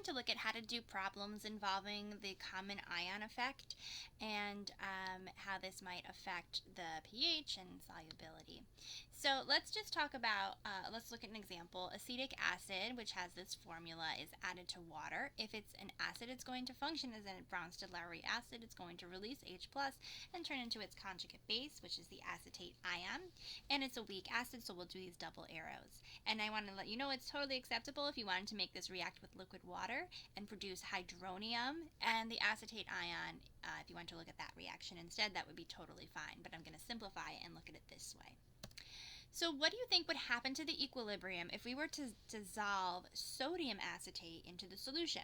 to look at how to do problems involving the common ion effect and how this might affect the pH and solubility. So let's just talk about, let's look at an example. Acetic acid, which has this formula, is added to water. If it's an acid, it's going to function as a Bronsted-Lowry acid. It's going to release H plus and turn into its conjugate base, which is the acetate ion. And it's a weak acid, so we'll do these double arrows. And I want to let you know it's totally acceptable if you wanted to make this react with liquid water and produce hydronium and the acetate ion. If you want to look at that reaction instead, that would be totally fine. But I'm going to simplify it and look at it this way. So what do you think would happen to the equilibrium if we were to dissolve sodium acetate into the solution?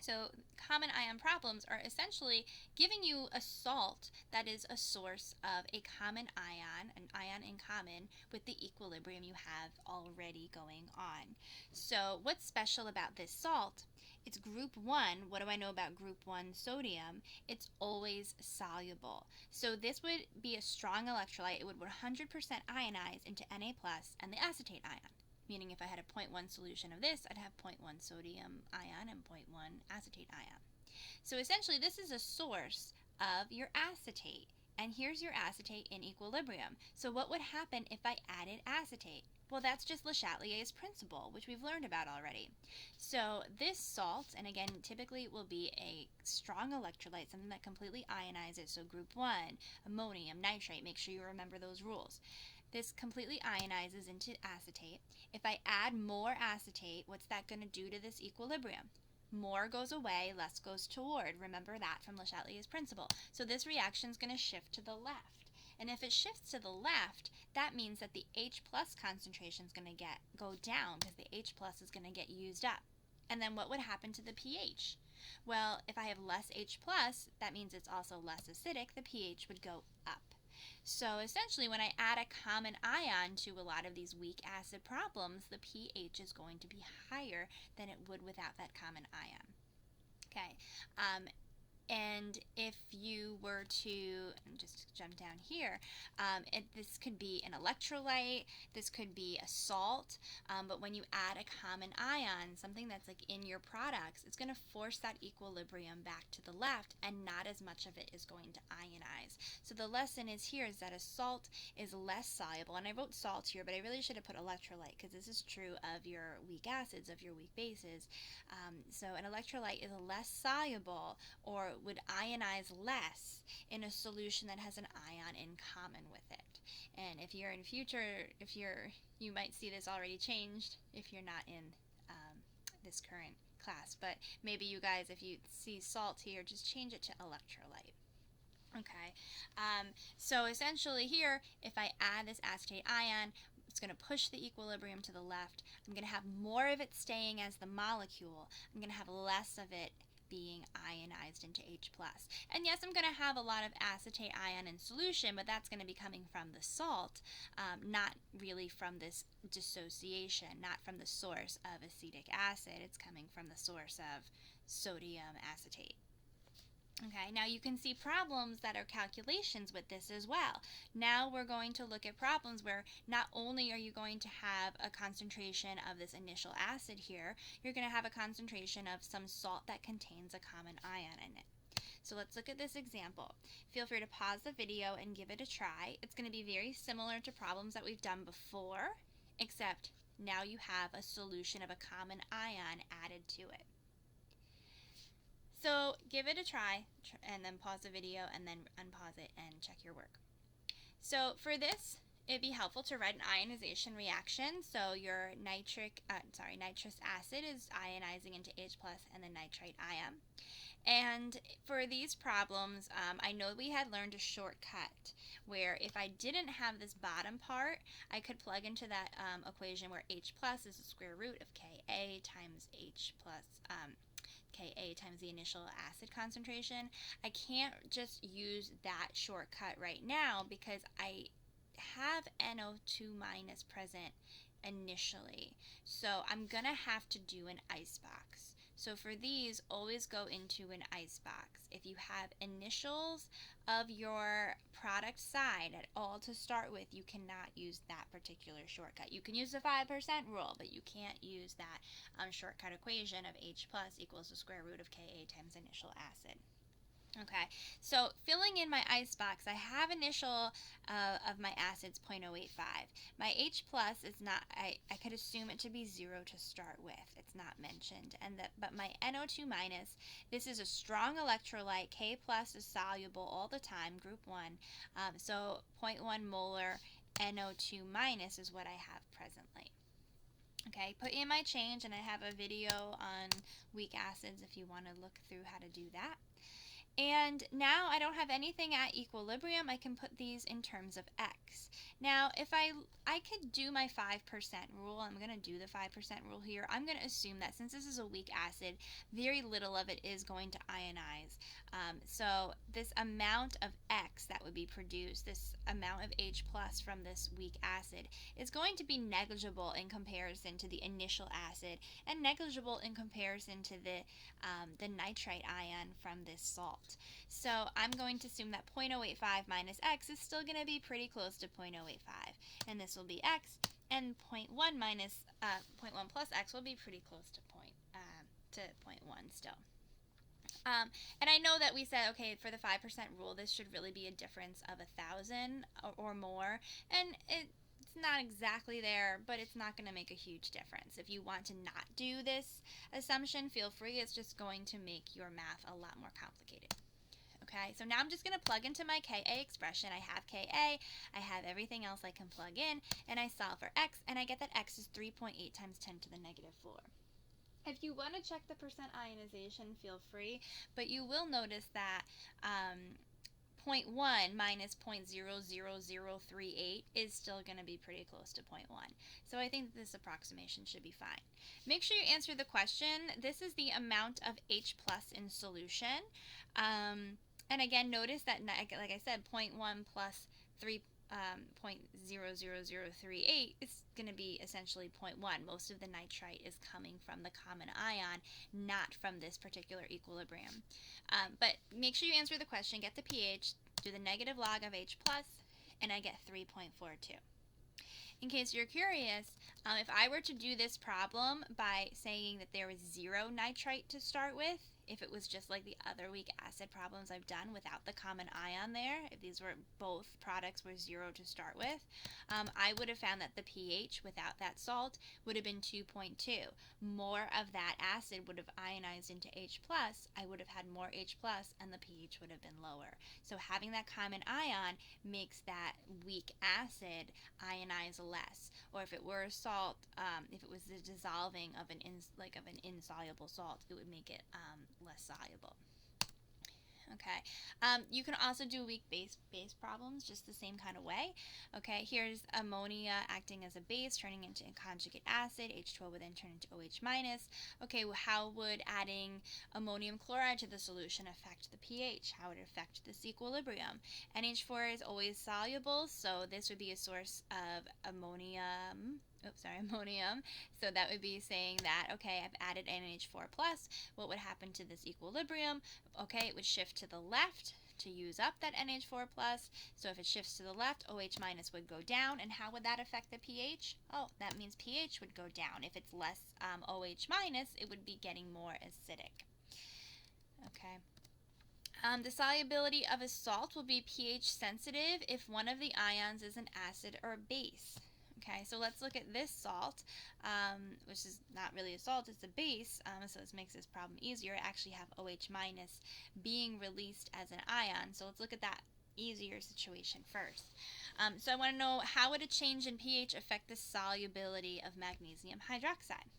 So common ion problems are essentially giving you a salt that is a source of a common ion, an ion in common with the equilibrium you have already going on. So what's special about this salt? It's group 1. What do I know about group 1 sodium? It's always soluble. So this would be a strong electrolyte. It would 100% ionize into Na plus and the acetate ion. Meaning if I had a 0.1 solution of this, I'd have 0.1 sodium ion and 0.1 acetate ion. So essentially this is a source of your acetate. And here's your acetate in equilibrium. So what would happen if I added acetate? Well, that's just Le Chatelier's principle, which we've learned about already. So this salt, and again, typically it will be a strong electrolyte, something that completely ionizes. So group 1, ammonium, nitrate, make sure you remember those rules. This completely ionizes into acetate. If I add more acetate, what's that going to do to this equilibrium? More goes away, less goes toward. Remember that from Le Chatelier's principle. So this reaction is going to shift to the left. And if it shifts to the left, that means that the H plus concentration is going to go down because the H plus is going to get used up. And then what would happen to the pH? Well, if I have less H plus, that means it's also less acidic. The pH would go up. So essentially when I add a common ion to a lot of these weak acid problems, the pH is going to be higher than it would without that common ion. Okay. And if you were to, just jump down here, this could be an electrolyte, this could be a salt, but when you add a common ion, something that's like in your products, it's going to force that equilibrium back to the left, and not as much of it is going to ionize. So the lesson is here is that a salt is less soluble, and I wrote salt here, but I really should have put electrolyte because this is true of your weak acids, of your weak bases. So an electrolyte is less soluble, or would ionize less in a solution that has an ion in common with it. And if you're in future, you might see this already changed if you're not in this current class. But maybe you guys, if you see salt here, just change it to electrolyte. Okay, so essentially here, if I add this acetate ion, it's going to push the equilibrium to the left. I'm going to have more of it staying as the molecule. I'm going to have less of it being ionized into H+. And yes, I'm going to have a lot of acetate ion in solution, but that's going to be coming from the salt, not really from this dissociation, not from the source of acetic acid. It's coming from the source of sodium acetate. Okay, now you can see problems that are calculations with this as well. Now we're going to look at problems where not only are you going to have a concentration of this initial acid here, you're going to have a concentration of some salt that contains a common ion in it. So let's look at this example. Feel free to pause the video and give it a try. It's going to be very similar to problems that we've done before, except now you have a solution of a common ion added to it. So give it a try and then pause the video and then unpause it and check your work. So for this, it'd be helpful to write an ionization reaction. So your nitrous acid is ionizing into H plus and the nitrite ion. And for these problems, I know we had learned a shortcut where if I didn't have this bottom part, I could plug into that equation where H plus is the square root of Ka times H plus Ka times the initial acid concentration. I can't just use that shortcut right now because I have NO2 minus present initially. So I'm going to have to do an icebox. So So for these, always go into an ice box. If you have initials of your product side at all to start with, you cannot use that particular shortcut. You can use the 5% rule, but you can't use that shortcut equation of H plus equals the square root of Ka times initial acid. Okay, so filling in my ice box, I have initial of my acids 0.085. My H plus is not, I could assume it to be 0 to start with. It's not mentioned. But my NO2 minus, this is a strong electrolyte. K plus is soluble all the time, group 1. So 0.1 molar NO2 minus is what I have presently. Okay, put in my change, and I have a video on weak acids if you want to look through how to do that. And now I don't have anything at equilibrium. I can put these in terms of X. Now, if I could do my 5% rule, I'm going to do the 5% rule here. I'm going to assume that since this is a weak acid, very little of it is going to ionize. So this amount of X that would be produced, this amount of H plus from this weak acid, is going to be negligible in comparison to the initial acid and negligible in comparison to the nitrite ion from this salt. So I'm going to assume that 0.085 minus X is still going to be pretty close to 0.085. And this will be X, and 0.1 plus X will be pretty close to 0.1 still. And I know that we said, okay, for the 5% rule, this should really be a difference of 1,000 or more. And it's not exactly there, but it's not going to make a huge difference. If you want to not do this assumption, feel free. It's just going to make your math a lot more complicated. Okay, so now I'm just going to plug into my Ka expression. I have Ka, I have everything else I can plug in, and I solve for X, and I get that X is 3.8 times 10 to the negative 4. If you want to check the percent ionization, feel free, but you will notice that 0.1 minus 0.00038 is still going to be pretty close to 0.1. So I think this approximation should be fine. Make sure you answer the question. This is the amount of H plus in solution. And again, notice that, like I said, 0.1 plus 0.00038 is going to be essentially 0.1. Most of the nitrite is coming from the common ion, not from this particular equilibrium. But make sure you answer the question, get the pH, do the negative log of H plus, and I get 3.42. In case you're curious, if I were to do this problem by saying that there was 0 nitrite to start with, if it was just like the other weak acid problems I've done without the common ion there, if these were both products were 0 to start with, I would have found that the pH without that salt would have been 2.2. More of that acid would have ionized into H+, I would have had more H+, and the pH would have been lower. So having that common ion makes that weak acid ionize less. Or if it were a salt, if it was the dissolving of an insoluble salt, it would make it less soluble. Okay, you can also do weak base problems just the same kind of way. Okay, here's ammonia acting as a base, turning into a conjugate acid. H2O would then turn into OH minus. Okay, well, how would adding ammonium chloride to the solution affect the pH? How would it affect this equilibrium? NH4 is always soluble, so this would be a source of ammonium. So that would be saying that, okay, I've added NH4+. What would happen to this equilibrium? Okay, it would shift to the left to use up that NH4+. So if it shifts to the left, OH minus would go down. And how would that affect the pH? Oh, that means pH would go down. If it's less OH minus, it would be getting more acidic. Okay. The solubility of a salt will be pH sensitive if one of the ions is an acid or a base. Okay, so let's look at this salt, which is not really a salt, it's a base, so this makes this problem easier. I actually have OH minus being released as an ion, so let's look at that easier situation first. So I want to know, how would a change in pH affect the solubility of magnesium hydroxide?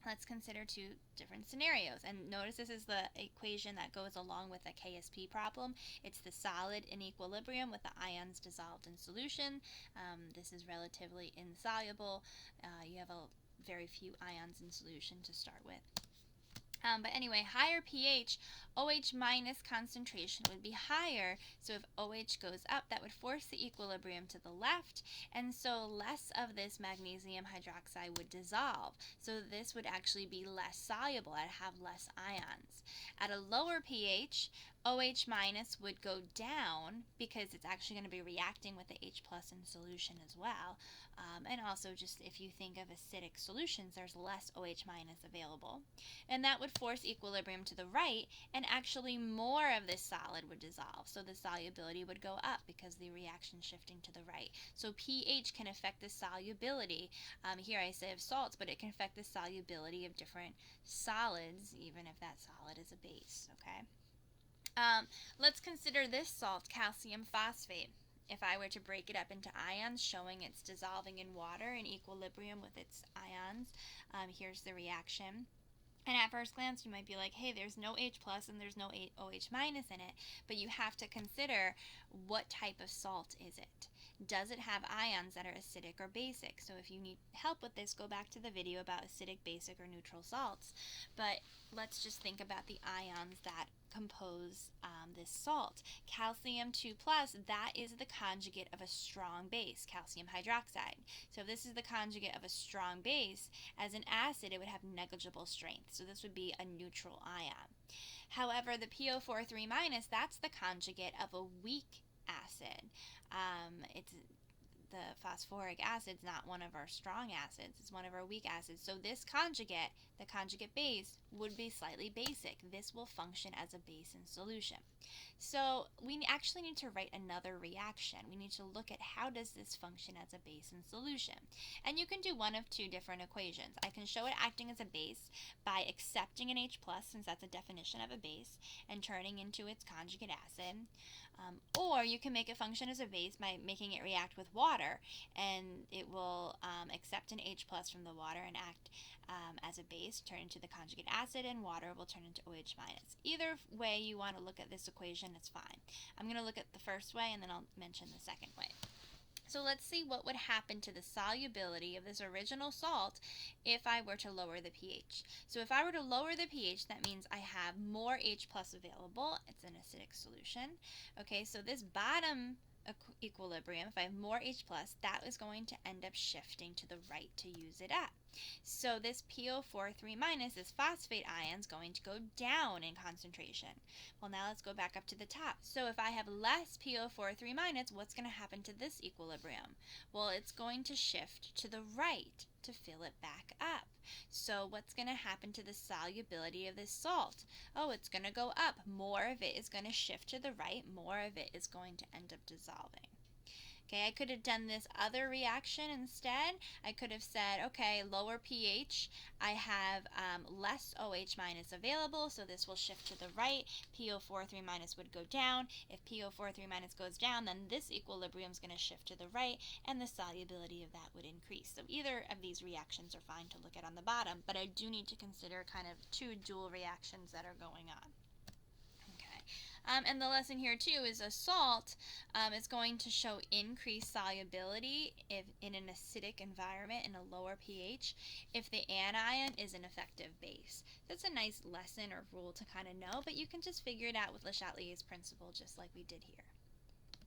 Let's consider two different scenarios, and notice this is the equation that goes along with a KSP problem. It's the solid in equilibrium with the ions dissolved in solution. This is relatively insoluble. You have very few ions in solution to start with. But anyway, higher pH OH minus concentration would be higher, so if OH goes up, that would force the equilibrium to the left, and so less of this magnesium hydroxide would dissolve. So this would actually be less soluble, it'd have less ions. At a lower pH, OH minus would go down because it's actually going to be reacting with the H plus in solution as well. And also just if you think of acidic solutions, there's less OH minus available. And that would force equilibrium to the right, and actually more of this solid would dissolve. So the solubility would go up because the reaction shifting to the right. So pH can affect the solubility. Here I say of salts, but it can affect the solubility of different solids, even if that solid is a base, okay? Let's consider this salt, calcium phosphate. If I were to break it up into ions, showing it's dissolving in water in equilibrium with its ions, here's the reaction. And at first glance, you might be like, hey, there's no H plus and there's no OH minus in it, but you have to consider what type of salt is it. Does it have ions that are acidic or basic? So if you need help with this, go back to the video about acidic, basic, or neutral salts. But let's just think about the ions that compose this salt. Calcium 2+, that is the conjugate of a strong base, calcium hydroxide. So if this is the conjugate of a strong base, as an acid, it would have negligible strength. So this would be a neutral ion. However, the PO4 3-, that's the conjugate of a weak acid. It's the phosphoric acid's not one of our strong acids, it's one of our weak acids. So this conjugate, the conjugate base, would be slightly basic. This will function as a base in solution. So we actually need to write another reaction. We need to look at how does this function as a base in solution. And you can do one of two different equations. I can show it acting as a base by accepting an H+, since that's a definition of a base, and turning into its conjugate acid. Or you can make it function as a base by making it react with water, and it will accept an H+ from the water and act as a base, turn into the conjugate acid, and water will turn into OH-. Either way you want to look at this equation, it's fine. I'm going to look at the first way, and then I'll mention the second way. So let's see what would happen to the solubility of this original salt if I were to lower the pH. So if I were to lower the pH, that means I have more H+ available. It's an acidic solution. Okay, so this bottom equilibrium, if I have more H+, that is going to end up shifting to the right to use it up. So this PO4 3-, this phosphate ion, is going to go down in concentration. Well, now let's go back up to the top. So if I have less PO4 3-, what's going to happen to this equilibrium? Well, it's going to shift to the right to fill it back up. So what's going to happen to the solubility of this salt? Oh, it's going to go up. More of it is going to shift to the right. More of it is going to end up dissolving. Okay, I could have done this other reaction instead. I could have said, okay, lower pH, I have less OH- available, so this will shift to the right. PO4 3- would go down. If PO4 3- goes down, then this equilibrium is going to shift to the right, and the solubility of that would increase. So either of these reactions are fine to look at on the bottom, but I do need to consider kind of two dual reactions that are going on. And the lesson here too is a salt is going to show increased solubility if in an acidic environment in a lower pH if the anion is an effective base. That's a nice lesson or rule to kind of know, but you can just figure it out with Le Chatelier's principle just like we did here.